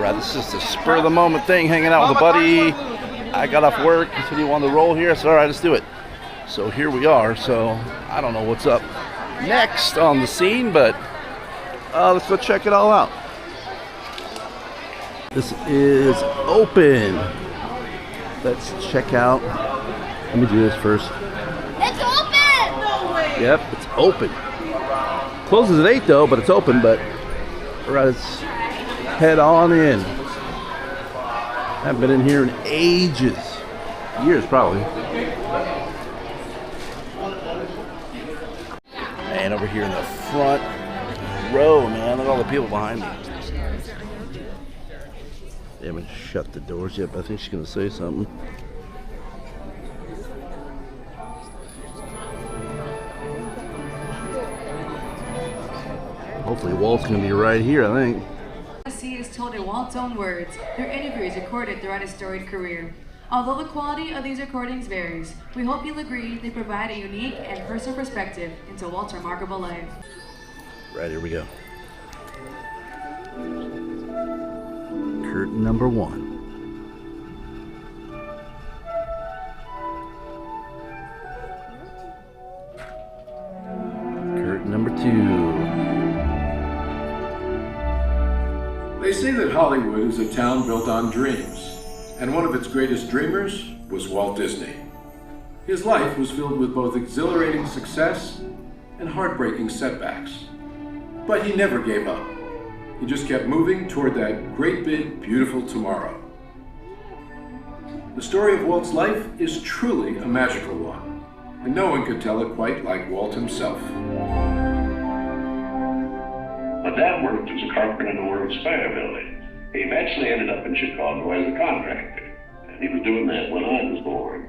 Alright, this is just a spur of the moment thing, hanging out with a buddy. I got off work, he said he wanted to roll here, I said alright, let's do it. So here we are, so I don't know what's up next on the scene, but let's go check it all out. This is open. Let's check out. Let me do this first. It's open! No way! Yep, it's open. Closes at 8 though, but it's open, but alright, let's head on in. Haven't been in here in ages. Years probably. And over here in the front row, man, look at all the people behind me. They haven't shut the doors yet, but I think she's gonna say something. Hopefully Walt's gonna be right here, I think. He is told in Walt's own words, their interviews recorded throughout his storied career. Although the quality of these recordings varies, we hope you'll agree they provide a unique and personal perspective into Walt's remarkable life. Right, here we go. Curtain number 1. Curtain number 2. They say that Hollywood is a town built on dreams, and one of its greatest dreamers was Walt Disney. His life was filled with both exhilarating success and heartbreaking setbacks. But he never gave up. He just kept moving toward that great big, beautiful tomorrow. The story of Walt's life is truly a magical one, and no one could tell it quite like Walt himself. My dad worked as a carpenter in the World's Fair building. He eventually ended up in Chicago as a contractor, and he was doing that when I was born.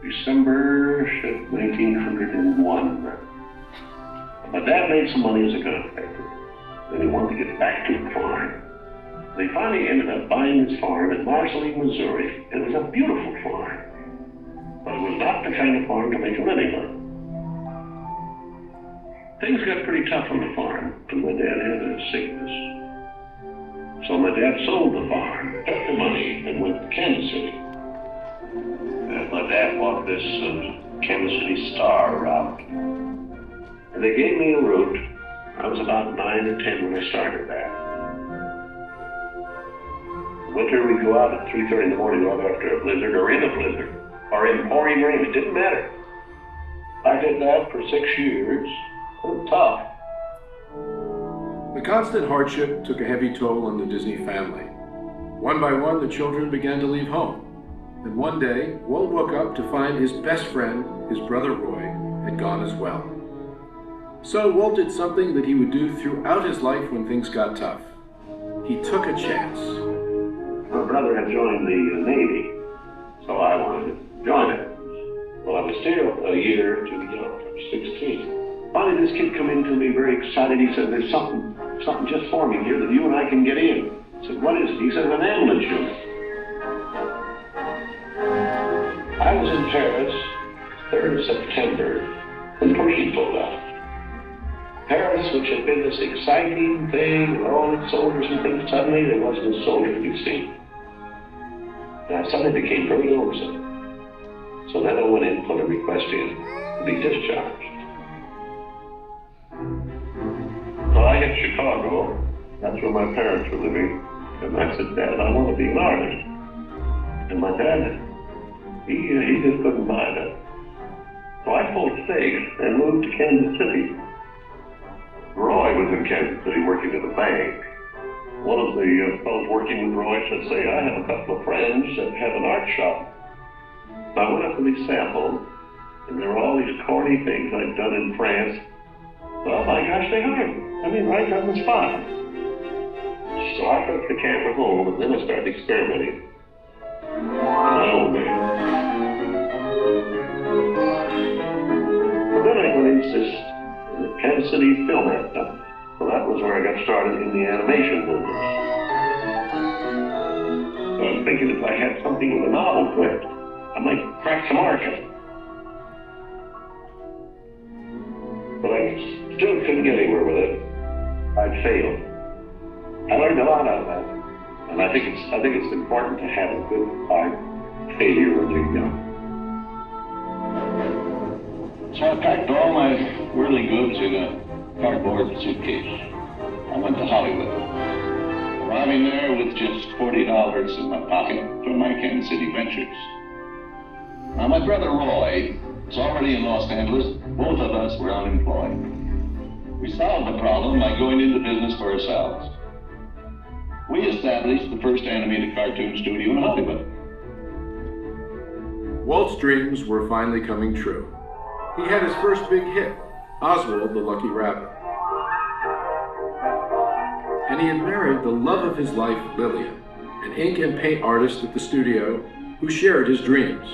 December 1901. My dad made some money as a contractor, and he wanted to get back to the farm. They finally ended up buying this farm in Marceline, Missouri. It was a beautiful farm, but it was not the kind of farm to make a living on. Things got pretty tough on the farm, and my dad had a sickness. So my dad sold the farm, took the money, and went to Kansas City. And my dad bought this Kansas City Star route. And they gave me a route. I was about 9 or 10 when I started that. Winter, we'd go out at 3:30 in the morning, go out after a blizzard, or in a blizzard, or in pouring rain. It didn't matter. I did that for 6 years. Tough. The constant hardship took a heavy toll on the Disney family. One by one, the children began to leave home. And one day, Walt woke up to find his best friend, his brother Roy, had gone as well. So Walt did something that he would do throughout his life when things got tough. He took a chance. My brother had joined the Navy, so I wanted to join it. Well, I was still a year too young, 16. Finally, this kid come in to me very excited. He said, there's something just forming here that you and I can get in. I said, what is it? He said, an ambulance unit. I was in Paris, 3rd of September, when the Parade pulled out. Paris, which had been this exciting thing, with all its soldiers and things, suddenly there wasn't a soldier to be seen. And I suddenly became very lonesome. So then I went in and put a request in to be discharged. Well, I hit Chicago. That's where my parents were living. And I said, Dad, I want to be an artist. And my dad, he just couldn't buy that. So I pulled stakes and moved to Kansas City. Roy was in Kansas City working at a bank. One of the fellows working with Roy said, say, I have a couple of friends that have an art shop. So I went up to these samples, and there were all these corny things I'd done in France. Well, my gosh, they hired me. I mean, right on the spot. So I took the camera home, and then I started experimenting in my own way. But then I went into this Kansas City Film Actor. So that was where I got started in the animation business. So I was thinking if I had something with a novel twist, I might crack some market. But I still couldn't get anywhere with it. I'd failed. I learned a lot out of that. And I think it's important to have a good heart failure when you're young. So I packed all my worldly goods in a cardboard suitcase. I went to Hollywood, arriving there with just $40 in my pocket from my Kansas City ventures. Now my brother Roy was already in Los Angeles. Both of us were unemployed. We solved the problem by going into business for ourselves. We established the first animated cartoon studio in Hollywood. Walt's dreams were finally coming true. He had his first big hit, Oswald the Lucky Rabbit. And he had married the love of his life, Lillian, an ink and paint artist at the studio who shared his dreams.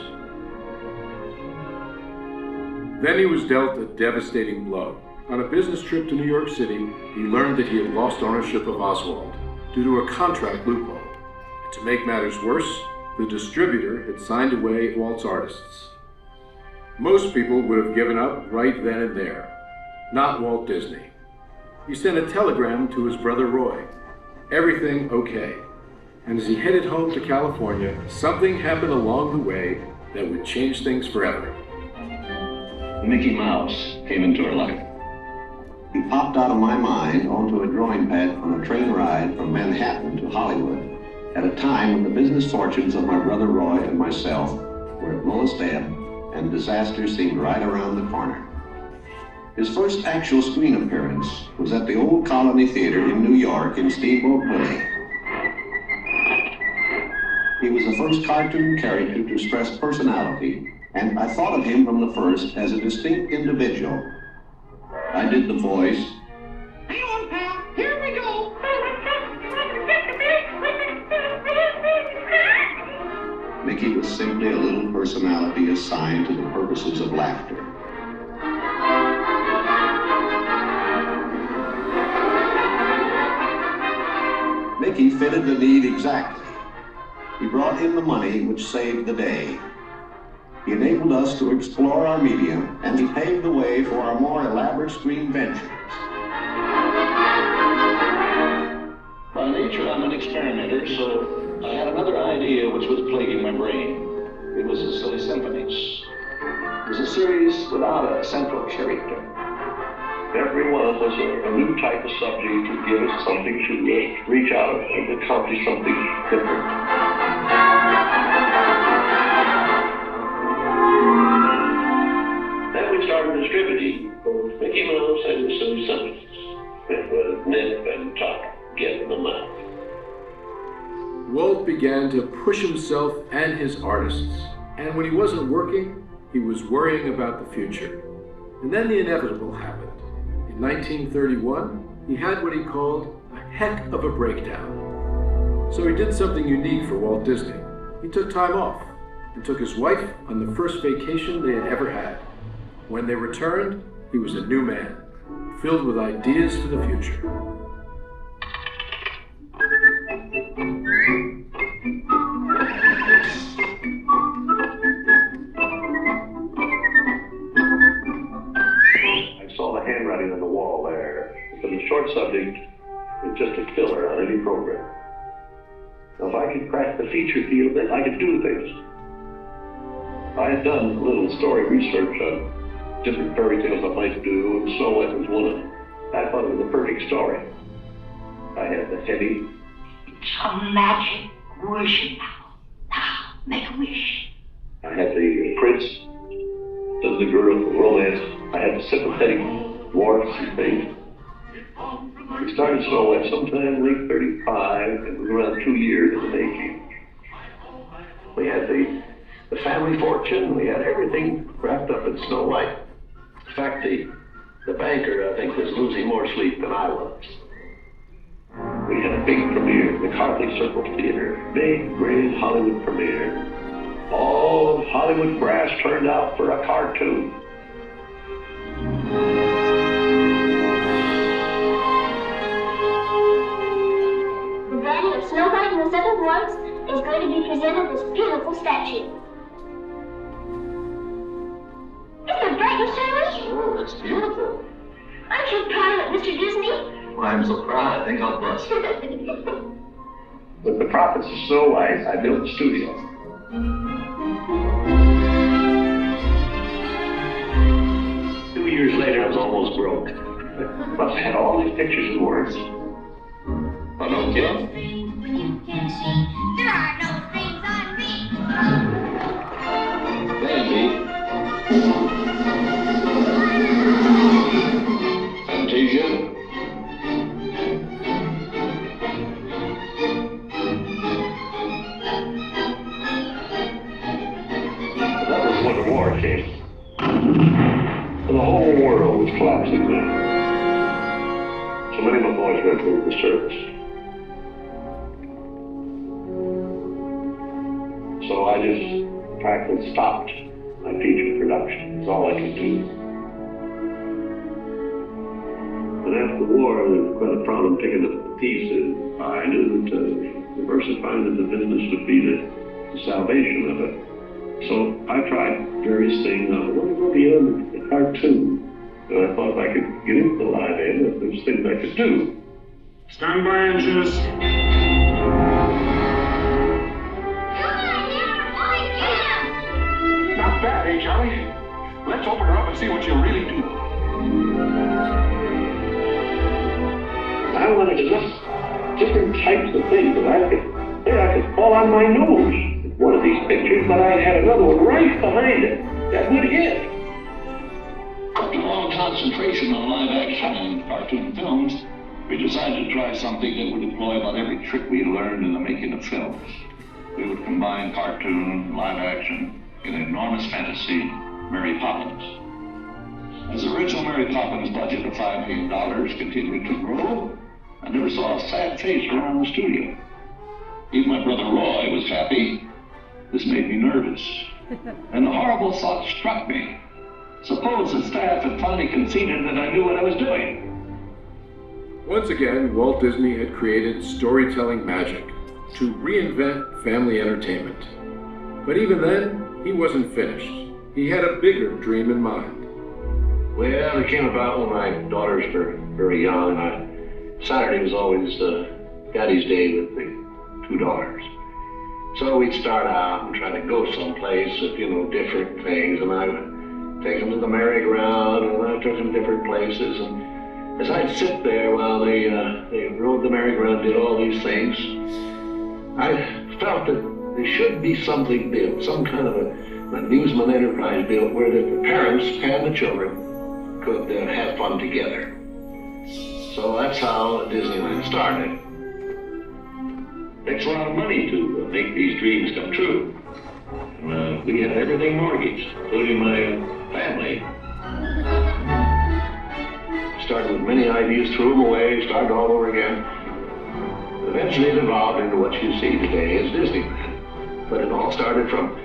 Then he was dealt a devastating blow. On a business trip to New York City, he learned that he had lost ownership of Oswald due to a contract loophole. And to make matters worse, the distributor had signed away Walt's artists. Most people would have given up right then and there. Not Walt Disney. He sent a telegram to his brother Roy. Everything okay. And as he headed home to California, something happened along the way that would change things forever. Mickey Mouse came into our life. He popped out of my mind onto a drawing pad on a train ride from Manhattan to Hollywood at a time when the business fortunes of my brother Roy and myself were at lowest ebb and disaster seemed right around the corner. His first actual screen appearance was at the Old Colony Theater in New York in Steamboat Willie. He was the first cartoon character to stress personality, and I thought of him from the first as a distinct individual. I did the voice. Hang on, pal. Here we go. Mickey was simply a little personality assigned to the purposes of laughter. Mickey fitted the need exactly. He brought in the money which saved the day. He enabled us to explore our medium, and he paved the way for our more elaborate screen ventures. By nature, I'm an experimenter, so I had another idea which was plaguing my brain. It was the Silly Symphonies. It was a series without a central character. Every one of us a new type of subject to give us something to reach out and accomplish something different. Then we started distributing both Mickey Mouse and the Silly Symphonies. It was nip and tuck, get them out. Walt began to push himself and his artists, and when he wasn't working, he was worrying about the future. And then the inevitable happened. In 1931, he had what he called a heck of a breakdown. So he did something unique for Walt Disney. He took time off and took his wife on the first vacation they had ever had. When they returned, he was a new man, filled with ideas for the future. Handwriting on the wall there. So the short subject is just a filler on any program. Now, if I could crack the feature field, then I could do things. I had done a little story research on different fairy tales I might do, and Snow White was one of them. I thought it was the perfect story. I had the heavy. It's a magic wishing now. Now, make a wish. I had the prince, the girl, the romance. I had the sympathetic dwarfs and things. We started Snow White sometime late 35, and it was around 2 years in the making. We had the family fortune, we had everything wrapped up in Snow White. In fact, the banker, I think, was losing more sleep than I was. We had a big premiere, the Carthley Circle Theater, big, great Hollywood premiere. All of Hollywood brass turned out for a cartoon. The Granny of Snow White and the Seven Dwarfs is going to be presented this beautiful statue. Isn't it bright and shiny? Oh, that's beautiful. Aren't you proud of it, Mr. Disney? Well, I'm so proud, I think I'll bust. With the profits of Snow White, I built a studio. 2 years later, I was almost broke. But I had all these pictures and words. Pinocchio? There are no strings on me. Bambi. Fantasia. That was when the war came. And the whole world was collapsing then. So many of my boys went through the service. So I just practically stopped my feature production. That's all I could do. But after the war, there was quite a problem picking up the pieces. I knew that diversifying the business would be the salvation of it. So I tried various things. I wanted to go beyond the cartoon. And I thought if I could get into the live end, that there's things I could do. Stand by, inches. Not bad, eh, Charlie? Let's open her up and see what she'll really do. I wanted to look different types of things that I could fall on my nose. One of these pictures, but I had another one right behind it that would hit. After long concentration on live action and cartoon films, we decided to try something that would employ about every trick we learned in the making of films. We would combine cartoon and live action in an enormous fantasy, Mary Poppins. As the original Mary Poppins budget of $5 million continued to grow, I never saw a sad face around the studio. Even my brother Roy was happy. This made me nervous. And the horrible thought struck me. Suppose the staff had finally conceded that I knew what I was doing. Once again, Walt Disney had created storytelling magic to reinvent family entertainment. But even then, he wasn't finished. He had a bigger dream in mind. Well, it came about when my daughters were very young. Saturday was always Daddy's Day with the 2 daughters. So we'd start out and try to go someplace with, different things. And I would take them to the merry-go-round, and I took them different places. And as I'd sit there while they rode the merry-go-round, did all these things, I felt that there should be something built, some kind of an amusement enterprise built where the parents and the children could have fun together. So that's how Disneyland started. Takes a lot of money to make these dreams come true. And, we had everything mortgaged, including my family. Started with many ideas, threw them away, started all over again. Eventually it evolved into what you see today as Disneyland. But it all started from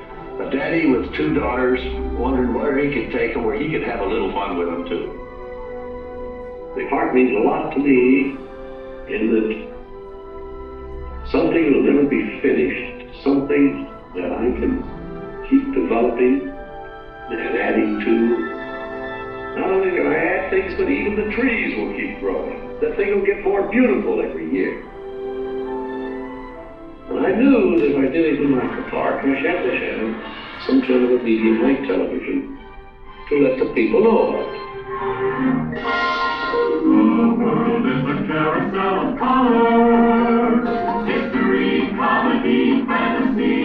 a daddy with 2 daughters wondering where he could take them, where he could have a little fun with them too. The park means a lot to me in that something will never be finished, something that I can keep developing and adding to. Not only can I add things, but even the trees will keep growing. The thing will get more beautiful every year. And I knew that if I did anything like the park, I should have to have some kind of a medium like television to let the people know about it. The world is a carousel of colors. History, comedy, fantasy.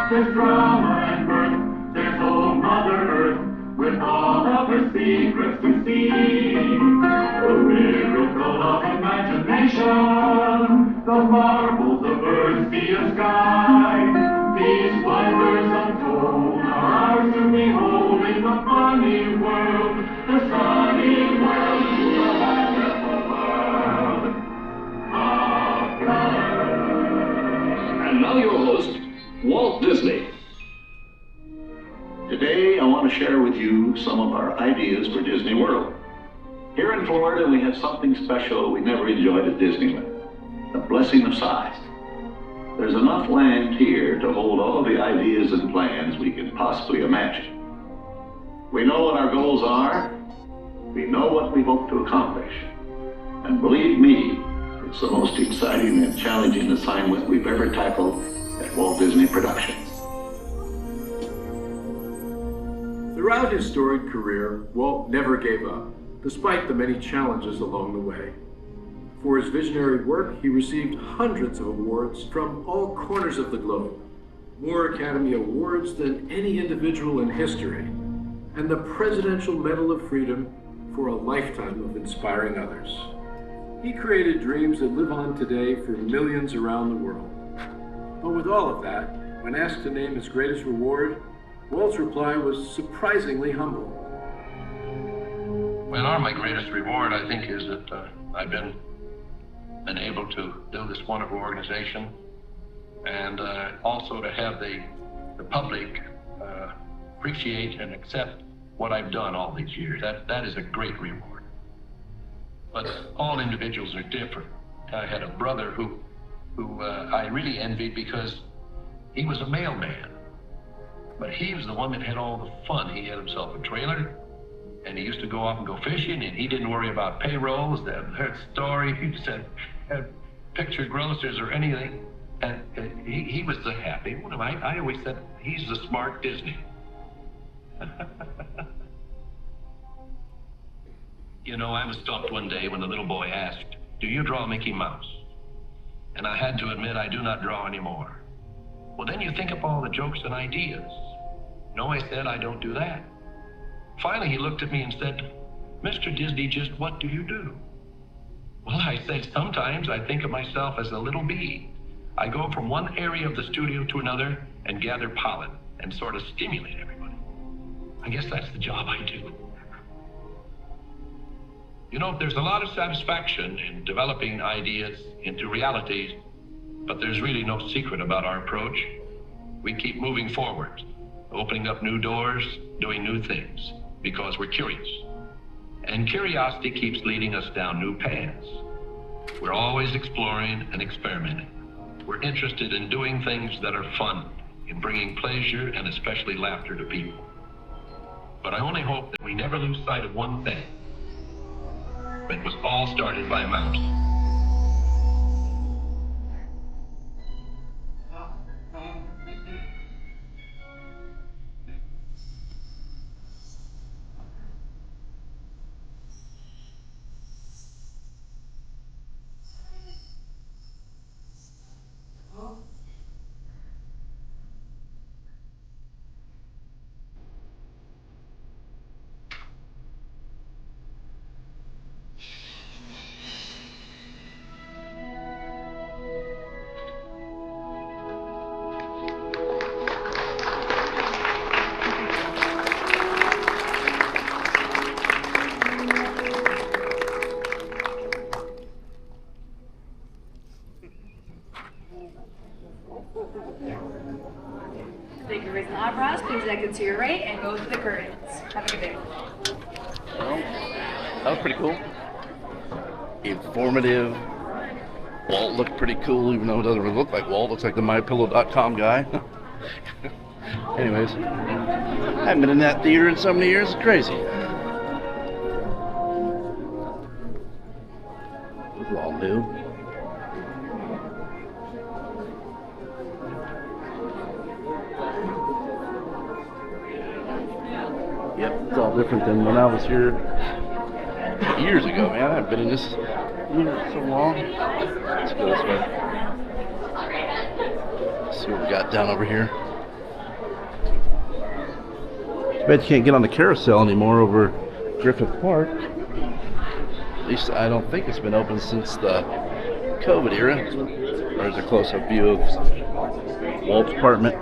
There's drama and mirth. There's old Mother Earth with all of her secrets to see. The miracle of imagination. The marvels of earth, sea, and sky. These wonders untold are ours to behold in the funny world, the sunny world, the wonderful world of color. And now your host, Walt Disney. Today, I want to share with you some of our ideas for Disney World. Here in Florida, we have something special we never enjoyed at Disneyland, the blessing of size. There's enough land here to hold all the ideas and plans we can possibly imagine. We know what our goals are, we know what we hope to accomplish, and believe me, It's the most exciting and challenging assignment we've ever tackled at Walt Disney Productions. Throughout his storied career, Walt never gave up, despite the many challenges along the way. For his visionary work, he received hundreds of awards from all corners of the globe, more Academy Awards than any individual in history, and the Presidential Medal of Freedom for a lifetime of inspiring others. He created dreams that live on today for millions around the world. But with all of that, when asked to name his greatest reward, Walt's reply was surprisingly humble. Well, my greatest reward, I think, is that I've been able to build this wonderful organization, and also to have the public appreciate and accept what I've done all these years. That is a great reward. But all individuals are different. I had a brother who I really envied because he was a mailman, but he was the one that had all the fun. He had himself a trailer, and he used to go off and go fishing, and he didn't worry about payrolls, that story. He just had picture grocers or anything, and he was the happy one. I always said he's the smart Disney. You know, I was stopped one day when the little boy asked, "Do you draw Mickey Mouse?" And I had to admit I do not draw anymore. Well, then you think up all the jokes and ideas. No, I said, I don't do that. Finally, he looked at me and said, "Mr. Disney, just what do you do?" Well, I said, sometimes I think of myself as a little bee. I go from one area of the studio to another and gather pollen and sort of stimulate everybody. I guess that's the job I do. You know, there's a lot of satisfaction in developing ideas into realities, but there's really no secret about our approach. We keep moving forward, opening up new doors, doing new things, because we're curious. And curiosity keeps leading us down new paths. We're always exploring and experimenting. We're interested in doing things that are fun, in bringing pleasure and especially laughter to people. But I only hope that we never lose sight of one thing. It was all started by a mouse. Take your raise the eyebrows, please exit to your right, and go through the curtains. Have a good day. Well, that was pretty cool. Informative. Walt looked pretty cool, even though it doesn't really look like Walt. Looks like the MyPillow.com guy. Anyways, I haven't been in that theater in so many years. It's crazy. This is all new. Yep, it's all different than when I was here years ago, man. I haven't been in this theater so long. Let's go this way. Let's see what we got down over here. Too bad you can't get on the carousel anymore over Griffith Park. At least I don't think it's been open since the COVID era. There's a close-up view of Walt's apartment.